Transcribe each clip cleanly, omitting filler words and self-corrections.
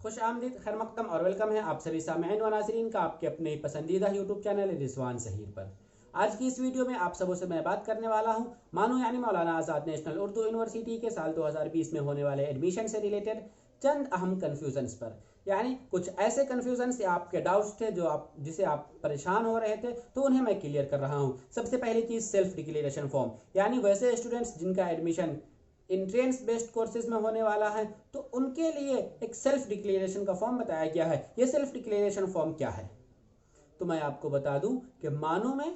खुश आमदीद, खैर मकदम और वेलकम है आप सभी सामीईन व नाज़रीन का आपके अपने पसंदीदा यूट्यूब चैनल रिजवान ज़हीर पर। आज की इस वीडियो में आप सबों से मैं बात करने वाला हूं मानो यानी मौलाना आज़ाद नेशनल उर्दू यूनिवर्सिटी के साल 2020 में होने वाले एडमिशन से रिलेटेड चंद अहम कन्फ्यूजन्स पर। यानी कुछ ऐसे कन्फ्यूजन्स या आपके डाउट्स थे जिसे आप परेशान हो रहे थे, तो उन्हें मैं क्लियर कर रहा हूँ। सबसे पहली चीज़ सेल्फ डिक्लेरेशन फॉर्म, यानी वैसे स्टूडेंट्स जिनका एडमिशन इंट्रेंस बेस्ड कोर्सेज में होने वाला है तो उनके लिए एक सेल्फ डिक्लेरेशन का फॉर्म बताया गया है। यह सेल्फ डिक्लेरेशन फॉर्म क्या है तो मैं आपको बता दूं कि मानो में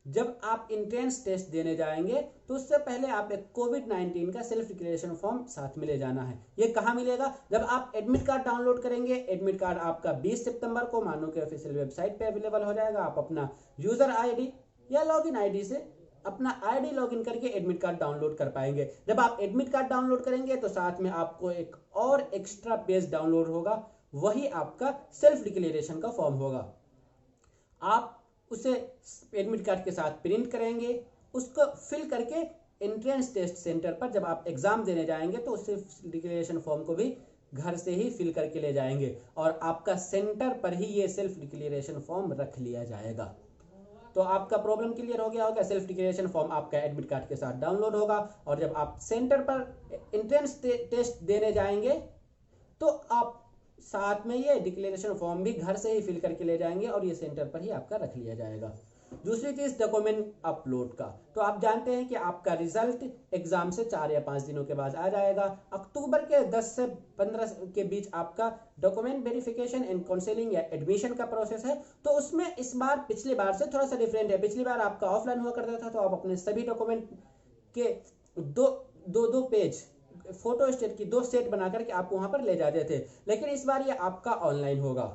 जब आप इंट्रेंस टेस्ट देने जाएंगे तो उससे पहले आप एक कोविड-19 का सेल्फ डिक्लेरेशन फॉर्म साथ में ले जाना है। ये कहाँ मिलेगा? जब आप एडमिट कार्ड डाउनलोड करेंगे। एडमिट कार्ड आपका 20 सितंबर को मानो के ऑफिशियल वेबसाइट पे अवेलेबल हो जाएगा। आप अपना यूजर आईडी या लॉगिन आईडी से अपना आईडी लॉगिन करके एडमिट कार्ड डाउनलोड कर पाएंगे। जब आप एडमिट कार्ड डाउनलोड करेंगे तो साथ में आपको एक और एक्स्ट्रा पेज डाउनलोड होगा, वही आपका सेल्फ डिक्लेरेशन का फॉर्म होगा। आप उसे एडमिट कार्ड के साथ प्रिंट करेंगे, उसको फिल करके एंट्रेंस टेस्ट सेंटर पर जब आप एग्जाम देने जाएंगे तो उस डिक्लेरेशन फॉर्म को भी घर से ही फिल करके ले जाएंगे और आपका सेंटर पर ही ये सेल्फ डिक्लेरेशन फॉर्म रख लिया जाएगा। तो आपका प्रॉब्लम क्लियर हो गया होगा। सेल्फ डिक्लेरेशन फॉर्म आपका एडमिट कार्ड के साथ डाउनलोड होगा और जब आप सेंटर पर एंट्रेंस टेस्ट देने जाएंगे तो आप साथ में ये डिक्लेरेशन फॉर्म भी घर से ही फिल करके ले जाएंगे और ये सेंटर पर ही आपका रख लिया जाएगा। दूसरी चीज डॉक्यूमेंट अपलोड का, तो आप जानते हैं कि आपका रिजल्ट एग्जाम से 4 या 5 दिनों के बाद आ जाएगा। अक्टूबर के 10 से 15 के बीच आपका डॉक्यूमेंट वेरिफिकेशन एंड काउंसलिंग या एडमिशन का प्रोसेस है। तो उसमें इस बार पिछली बार से थोड़ा सा डिफरेंट है। पिछली बार आपका ऑफलाइन हुआ करता था तो आप अपने सभी डॉक्यूमेंट के दो पेज फोटो स्टेट की 2 सेट बना करके आप वहां पर ले जाते थे, लेकिन इस बार ये आपका ऑनलाइन होगा।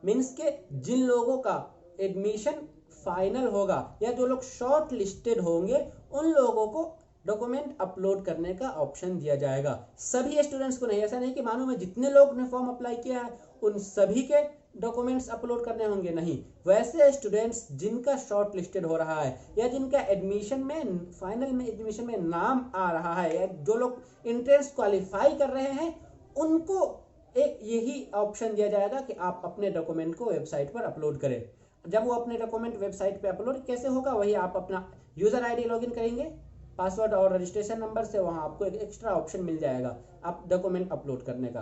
मीन्स के जिन लोगों का एडमिशन फाइनल होगा या जो लोग शॉर्ट लिस्टेड होंगे उन लोगों को डॉक्यूमेंट अपलोड करने का ऑप्शन दिया जाएगा। सभी स्टूडेंट्स को नहीं। ऐसा नहीं कि मानो मैं जितने लोग ने फॉर्म अप्लाई किया है उन सभी के डॉक्यूमेंट्स अपलोड करने होंगे, नहीं। वैसे स्टूडेंट्स जिनका शॉर्ट लिस्टेड हो रहा है या जिनका एडमिशन में फाइनल में एडमिशन में नाम आ रहा है या जो लोग एंट्रेंस क्वालिफाई कर रहे हैं उनको एक यही ऑप्शन दिया जाएगा कि आप अपने डॉक्यूमेंट को वेबसाइट पर अपलोड करें। जब वो अपने डॉक्यूमेंट वेबसाइट पे अपलोड कैसे होगा, वही आप अपना यूजर आईडी लॉगिन करेंगे, पासवर्ड और रजिस्ट्रेशन नंबर से वहां आपको एक एक्स्ट्रा ऑप्शन मिल जाएगा आप डॉक्यूमेंट अपलोड करने का।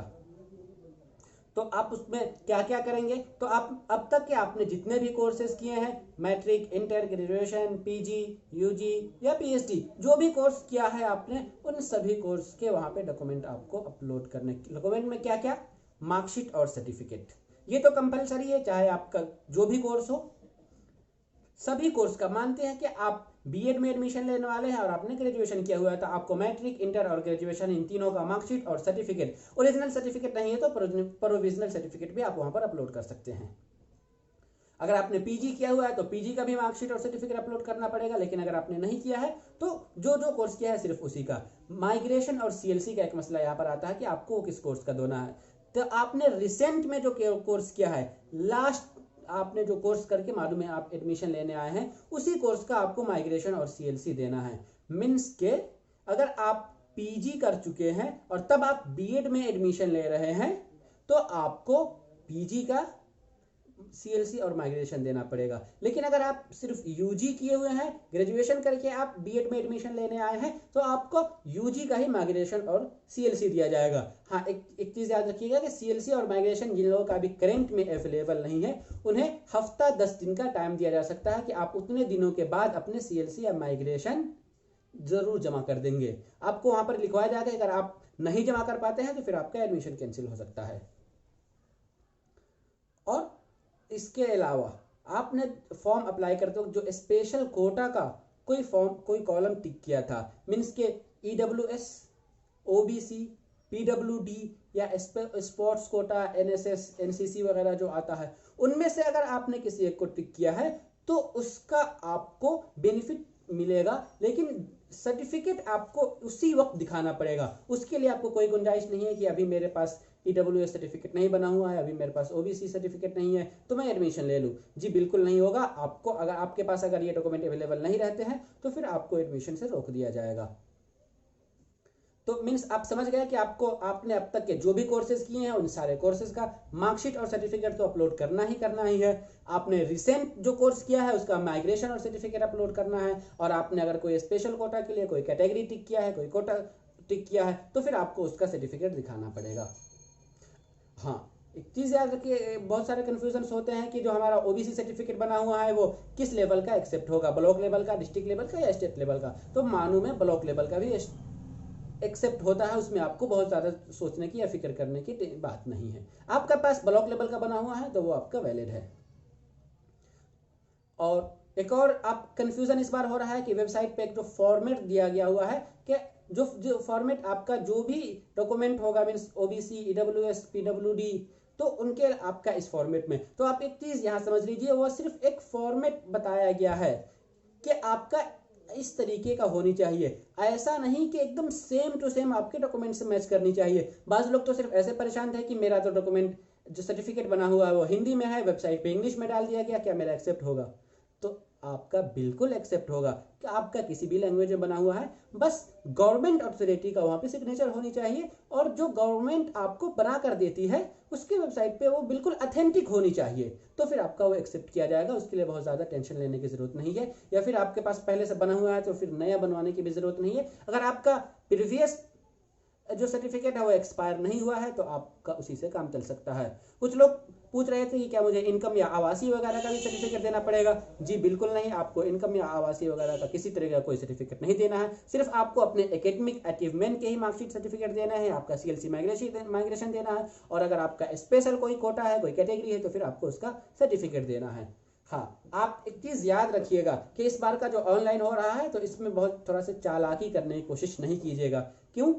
तो आप उसमें क्या क्या करेंगे, तो आप अब तक के आपने जितने भी कोर्सेज किए हैं, matric, inter, graduation, PG, UG या पीएचडी, जो भी कोर्स किया है आपने उन सभी कोर्स के वहां पे डॉक्यूमेंट आपको अपलोड करने। डॉक्यूमेंट में क्या क्या? मार्कशीट और सर्टिफिकेट, ये तो कंपलसरी है चाहे आपका जो भी कोर्स हो। सभी कोर्स का मानते हैं कि आप बीएड में एडमिशन लेने वाले हैं और आपने ग्रेजुएशन किया हुआ है तो आपको मैट्रिक, इंटर और ग्रेजुएशन इन तीनों का मार्कशीट और सर्टिफिकेट, ओरिजिनल सर्टिफिकेट नहीं है तो प्रोविजनल सर्टिफिकेट भी आप वहां पर अपलोड कर सकते हैं। अगर आपने पीजी किया हुआ है तो पीजी का भी मार्कशीट और सर्टिफिकेट अपलोड करना पड़ेगा, लेकिन अगर आपने नहीं किया है तो जो कोर्स किया है सिर्फ उसी का। माइग्रेशन और सीएलसी का एक मसला यहाँ पर आता है कि आपको किस कोर्स का देना है। तो आपने रिसेंट में जो कोर्स किया है, लास्ट आपने जो कोर्स करके मालूम है आप एडमिशन लेने आए हैं, उसी कोर्स का आपको माइग्रेशन और सीएलसी देना है। मीन्स के अगर आप पीजी कर चुके हैं और तब आप बीएड में एडमिशन ले रहे हैं तो आपको पीजी का सीएलसी और माइग्रेशन देना पड़ेगा। लेकिन अगर आप सिर्फ यूजी किए हुए हैं, ग्रेजुएशन करके आप बीएड में एडमिशन लेने आए हैं तो आपको यूजी का ही माइग्रेशन और सीएलसी दिया जाएगा। हाँ, एक चीज याद रखिएगा कि सीएलसी और माइग्रेशन जिन लोगों का अभी करंट में अवेलेबल नहीं है उन्हें हफ्ता 10 दिन का टाइम दिया जा सकता है कि आप उतने दिनों के बाद अपने सीएलसी या माइग्रेशन जरूर जमा कर देंगे। आपको वहां पर लिखवाया जाएगा, अगर आप नहीं जमा कर पाते हैं तो फिर आपका एडमिशन कैंसिल हो सकता है। और इसके अलावा आपने फॉर्म अप्लाई करते वक्त जो स्पेशल कोटा का कोई कॉलम टिक किया था, मीन्स के ईडब्ल्यूएस, ओबीसी, पीडब्ल्यूडी या स्पोर्ट्स कोटा, एनएसएस, एनसीसी वगैरह जो आता है, उनमें से अगर आपने किसी एक को टिक किया है तो उसका आपको बेनिफिट मिलेगा, लेकिन सर्टिफिकेट आपको उसी वक्त दिखाना पड़ेगा। उसके लिए आपको कोई गुंजाइश नहीं है कि अभी मेरे पास ईडब्ल्यूएस सर्टिफिकेट नहीं बना हुआ है, अभी मेरे पास ओबीसी सर्टिफिकेट नहीं है तो मैं एडमिशन ले लूं। जी बिल्कुल नहीं होगा। आपको अगर आपके पास अगर ये डॉक्यूमेंट अवेलेबल नहीं रहते हैं तो फिर आपको एडमिशन से रोक दिया जाएगा। तो मीन्स आप समझ गए कि आपको आपने अब तक के जो भी कोर्सेज किए हैं उन सारे कोर्सेज का मार्कशीट और सर्टिफिकेट तो अपलोड करना ही है। आपने रिसेंट जो कोर्स किया है उसका माइग्रेशन और सर्टिफिकेट अपलोड करना है, और आपने अगर कोई स्पेशल कोटा के लिए कोई कैटेगरी टिक किया है, कोई कोटा टिक किया है, तो फिर आपको उसका सर्टिफिकेट दिखाना पड़ेगा। हाँ, एक चीज़ याद रखिए, बहुत सारे कन्फ्यूजन्स होते हैं कि जो हमारा ओबीसी सर्टिफिकेट बना हुआ है वो किस लेवल का एक्सेप्ट होगा, ब्लॉक लेवल का, डिस्ट्रिक्ट लेवल का या स्टेट लेवल का। तो मानू में ब्लॉक लेवल का भी एक्सेप्ट होता है, उसमें आपको बहुत ज़्यादा सोचने की या फिक्र करने की बात नहीं है। आपका पास ब्लॉक लेवल का बना हुआ है तो वो आपका वैलिड है। और एक और आप कंफ्यूजन इस बार हो रहा है कि वेबसाइट पे एक जो फॉर्मेट दिया गया हुआ है कि जो फॉर्मेट आपका जो भी डॉक्यूमेंट होगा मीन्स ओबीसी, ईडब्ल्यूएस, पीडब्ल्यूडी, तो उनके आपका इस फॉर्मेट में, तो आप एक चीज़ यहाँ समझ लीजिए, वो सिर्फ एक फॉर्मेट बताया गया है कि आपका इस तरीके का होनी चाहिए। ऐसा नहीं कि एकदम सेम टू सेम आपके डॉक्यूमेंट से मैच करनी चाहिए। बाज़ लोग तो सिर्फ ऐसे परेशान थे कि मेरा तो डॉक्यूमेंट जो सर्टिफिकेट बना हुआ है वो हिंदी में है, वेबसाइट पे इंग्लिश में डाल दिया गया, क्या मेरा एक्सेप्ट होगा? तो आपका बिल्कुल एक्सेप्ट होगा कि आपका किसी भी लैंग्वेज में बना हुआ है, बस गवर्नमेंट अथॉरिटी का वहाँ पे सिग्नेचर होनी चाहिए, और जो गवर्नमेंट आपको बना कर देती है उसके वेबसाइट पे वो बिल्कुल ऑथेंटिक होनी चाहिए, तो फिर आपका वो एक्सेप्ट किया जाएगा। उसके लिए बहुत ज़्यादा टेंशन लेने की ज़रूरत नहीं है, या फिर आपके पास पहले से बना हुआ है तो फिर नया बनवाने की भी ज़रूरत नहीं है। अगर आपका प्रीवियस जो सर्टिफिकेट है वो एक्सपायर नहीं हुआ है तो आपका उसी से काम चल सकता है। कुछ लोग पूछ रहे थे कि क्या मुझे इनकम या आवासीय वगैरह का भी सर्टिफिकेट देना पड़ेगा? जी बिल्कुल नहीं, आपको इनकम या आवासीय वगैरह का किसी तरह का कोई सर्टिफिकेट नहीं देना है। सिर्फ आपको अपने एकेडमिक अचीवमेंट के ही मार्कशीट सर्टिफिकेट देना है, आपका सीएलसी माइग्रेशन देना है, और अगर आपका स्पेशल कोई कोटा है, कोई कैटेगरी है, तो फिर आपको उसका सर्टिफिकेट देना है। हाँ, आप एक चीज़ याद रखिएगा कि इस बार का जो ऑनलाइन हो रहा है तो इसमें बहुत थोड़ा सा चालाकी करने की कोशिश नहीं कीजिएगा। क्यों?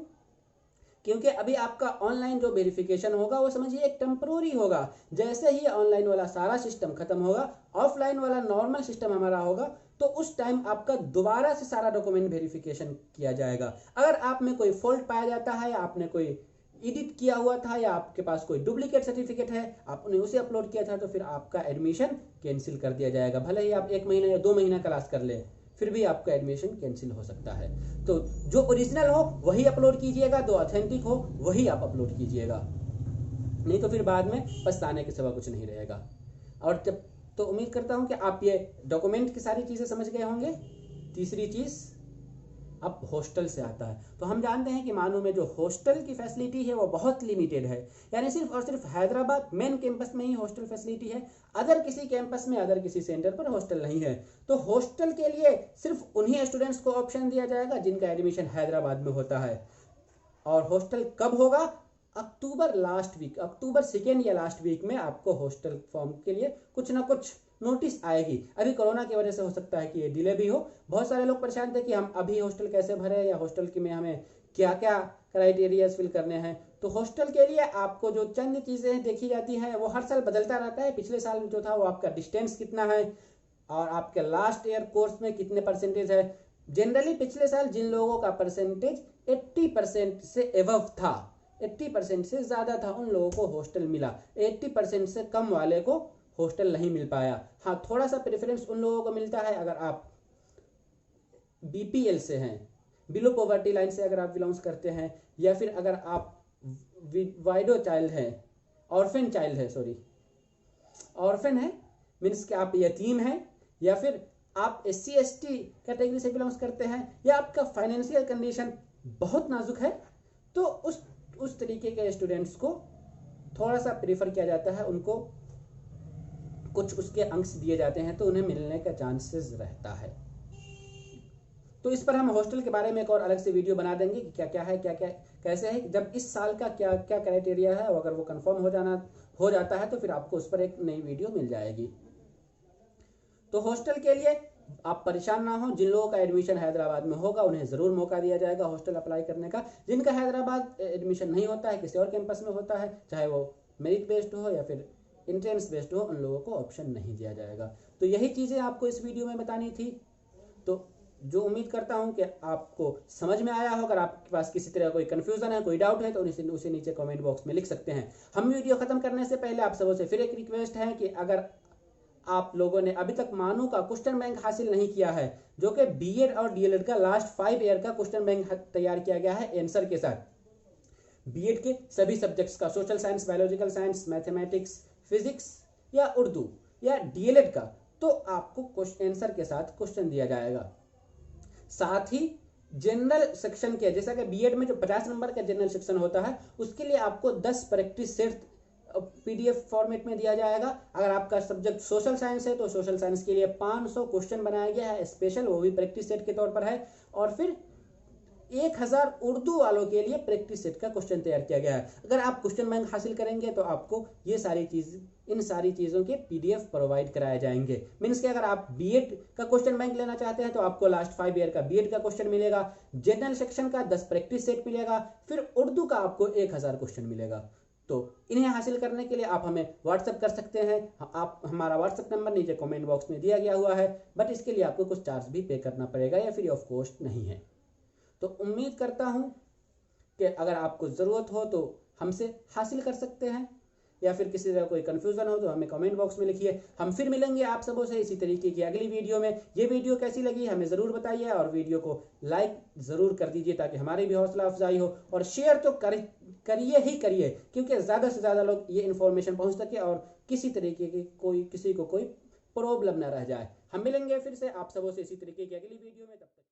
क्योंकि अभी आपका ऑनलाइन जो वेरिफिकेशन होगा वो समझिए एक टेम्परोरी होगा। जैसे ही ऑनलाइन वाला सारा सिस्टम खत्म होगा, ऑफलाइन वाला नॉर्मल सिस्टम हमारा होगा, तो उस टाइम आपका दोबारा से सारा डॉक्यूमेंट वेरिफिकेशन किया जाएगा। अगर आप में कोई फॉल्ट पाया जाता है, या आपने कोई एडिट किया हुआ था, या आपके पास कोई डुप्लीकेट सर्टिफिकेट है, आपने उसे अपलोड किया था, तो फिर आपका एडमिशन कैंसिल कर दिया जाएगा। भले ही आप 1 महीना या 2 महीना क्लास कर ले, फिर भी आपका एडमिशन कैंसिल हो सकता है। तो जो ओरिजिनल हो वही अपलोड कीजिएगा, जो ऑथेंटिक हो वही आप अपलोड कीजिएगा, नहीं तो फिर बाद में पछताने के सिवा कुछ नहीं रहेगा। और जब तो उम्मीद करता हूं कि आप ये डॉक्यूमेंट की सारी चीज़ें समझ गए होंगे। तीसरी चीज़ अब हॉस्टल से आता है। तो हम जानते हैं कि मानू में जो हॉस्टल की फैसिलिटी है वो बहुत लिमिटेड है, यानी सिर्फ और सिर्फ हैदराबाद मेन कैंपस में ही हॉस्टल फैसिलिटी है, अदर किसी कैंपस में, अदर किसी सेंटर पर हॉस्टल नहीं है। तो हॉस्टल के लिए सिर्फ उन्हीं स्टूडेंट्स को ऑप्शन दिया जाएगा जिनका एडमिशन हैदराबाद में होता है। और हॉस्टल कब होगा? अक्टूबर लास्ट वीक, अक्टूबर 2 या लास्ट वीक में आपको हॉस्टल फॉर्म के लिए कुछ ना कुछ नोटिस आएगी। अभी कोरोना की वजह से हो सकता है कि ये डिले भी हो। बहुत सारे लोग परेशान थे कि हम अभी हॉस्टल कैसे भरें, या हॉस्टल में हमें क्या क्या क्राइटेरियाज फिल करने हैं। तो हॉस्टल के लिए आपको जो चंद चीज़ें देखी जाती हैं वो हर साल बदलता रहता है। पिछले साल जो था वो आपका डिस्टेंस कितना है, और आपके लास्ट ईयर कोर्स में कितने परसेंटेज है। जनरली पिछले साल जिन लोगों का परसेंटेज 80% से एबव था, 80% से ज़्यादा था, उन लोगों को हॉस्टल मिला। 80% से कम वाले को हॉस्टल नहीं मिल पाया। हाँ, थोड़ा सा प्रेफरेंस उन लोगों को मिलता है अगर आप बीपीएल से हैं, बिलो पॉवर्टी लाइन से अगर आप बिलोंग्स करते हैं, या फिर अगर आप वाइडो चाइल्ड हैं, ऑर्फन चाइल्ड है, सॉरी ऑर्फन है मीन्स कि आप यतीम हैं, या फिर आप SC ST कैटेगरी से बिलोंग्स करते हैं, या आपका फाइनेंशियल कंडीशन बहुत नाजुक है, तो उस तरीके के स्टूडेंट्स को थोड़ा सा प्रीफर किया जाता है, उनको कुछ उसके अंक दिए जाते हैं तो उन्हें मिलने का चांसेस रहता है। तो इस पर हम हॉस्टल के बारे में एक और अलग से वीडियो बना देंगे कि क्या क्या है, क्या क्या कैसे है, जब इस साल का क्या क्या क्राइटेरिया है, अगर वो कंफर्म हो जाता है तो फिर आपको उस पर एक नई वीडियो मिल जाएगी। तो हॉस्टल के लिए आप परेशान ना हो, जिन लोगों का एडमिशन हैदराबाद में होगा उन्हें ज़रूर मौका दिया जाएगा हॉस्टल अप्लाई करने का। जिनका हैदराबाद एडमिशन नहीं होता है, किसी और कैंपस में होता है, चाहे वो मेरिट बेस्ड हो या फिर इंट्रेंस बेस्ड हो, उन लोगों को ऑप्शन नहीं दिया जाएगा। तो यही चीज़ें आपको इस वीडियो में बतानी थी। तो जो उम्मीद करता हूं कि आपको समझ में आया हो। अगर आपके पास किसी तरह कोई कन्फ्यूजन है, कोई डाउट है, तो उसे नीचे कमेंट बॉक्स में लिख सकते हैं। हम वीडियो खत्म करने से पहले आप सबों से फिर एक रिक्वेस्ट है कि अगर आप लोगों ने अभी तक मानू का क्वेश्चन बैंक हासिल नहीं किया है, जो कि बीएड और डीएलएड का लास्ट 5 ईयर का क्वेश्चन बैंक तैयार किया गया है आंसर के साथ, बीएड के सभी सब्जेक्ट्स का, social science, biological science, mathematics, physics या उर्दू, या डीएलएड का, तो आपको आंसर के साथ क्वेश्चन दिया जाएगा। साथ ही जनरल सेक्शन के, जैसा कि बीएड में जो 50 नंबर का जनरल सेक्शन होता है, उसके लिए आपको 10 प्रैक्टिस सेट पीडीएफ फॉर्मेट में दिया जाएगा। अगर आपका सब्जेक्ट सोशल साइंस है तो सोशल साइंस के लिए 500 क्वेश्चन बनाया गया है स्पेशल, वो भी प्रैक्टिस सेट के तौर पर है। और फिर 1000 उर्दू वालों के लिए प्रैक्टिस सेट का क्वेश्चन तैयार किया गया है। अगर आप क्वेश्चन बैंक हासिल करेंगे तो आपको ये सारी चीज, इन सारी चीजों के पीडीएफ प्रोवाइड कराए जाएंगे। मीन्स कि अगर आप बीएड का क्वेश्चन बैंक लेना चाहते हैं तो आपको लास्ट 5 ईयर का बीएड का क्वेश्चन मिलेगा, जनरल सेक्शन का 10 प्रैक्टिस सेट मिलेगा, फिर उर्दू का आपको 1000 क्वेश्चन मिलेगा। तो इन्हें हासिल करने के लिए आप हमें व्हाट्सएप कर सकते हैं। आप, हमारा व्हाट्सएप नंबर नीचे कमेंट बॉक्स में दिया गया हुआ है, बट इसके लिए आपको कुछ चार्ज भी पे करना पड़ेगा, या फ्री ऑफ कॉस्ट नहीं है। तो उम्मीद करता हूं कि अगर आपको ज़रूरत हो तो हमसे हासिल कर सकते हैं, या फिर किसी तरह कोई कन्फ्यूज़न हो तो हमें कमेंट बॉक्स में लिखिए। हम फिर मिलेंगे आप सबों से इसी तरीके की अगली वीडियो में। ये वीडियो कैसी लगी हमें ज़रूर बताइए, और वीडियो को लाइक ज़रूर कर दीजिए ताकि हमारी भी हौसला अफजाई हो, और शेयर तो करिए ही करिए, क्योंकि ज़्यादा से ज़्यादा लोग ये इन्फॉर्मेशन पहुँच सके और किसी तरीके की किसी को कोई प्रॉब्लम ना रह जाए। हम मिलेंगे फिर से आप सबों से इसी तरीके की अगली वीडियो में, तब तक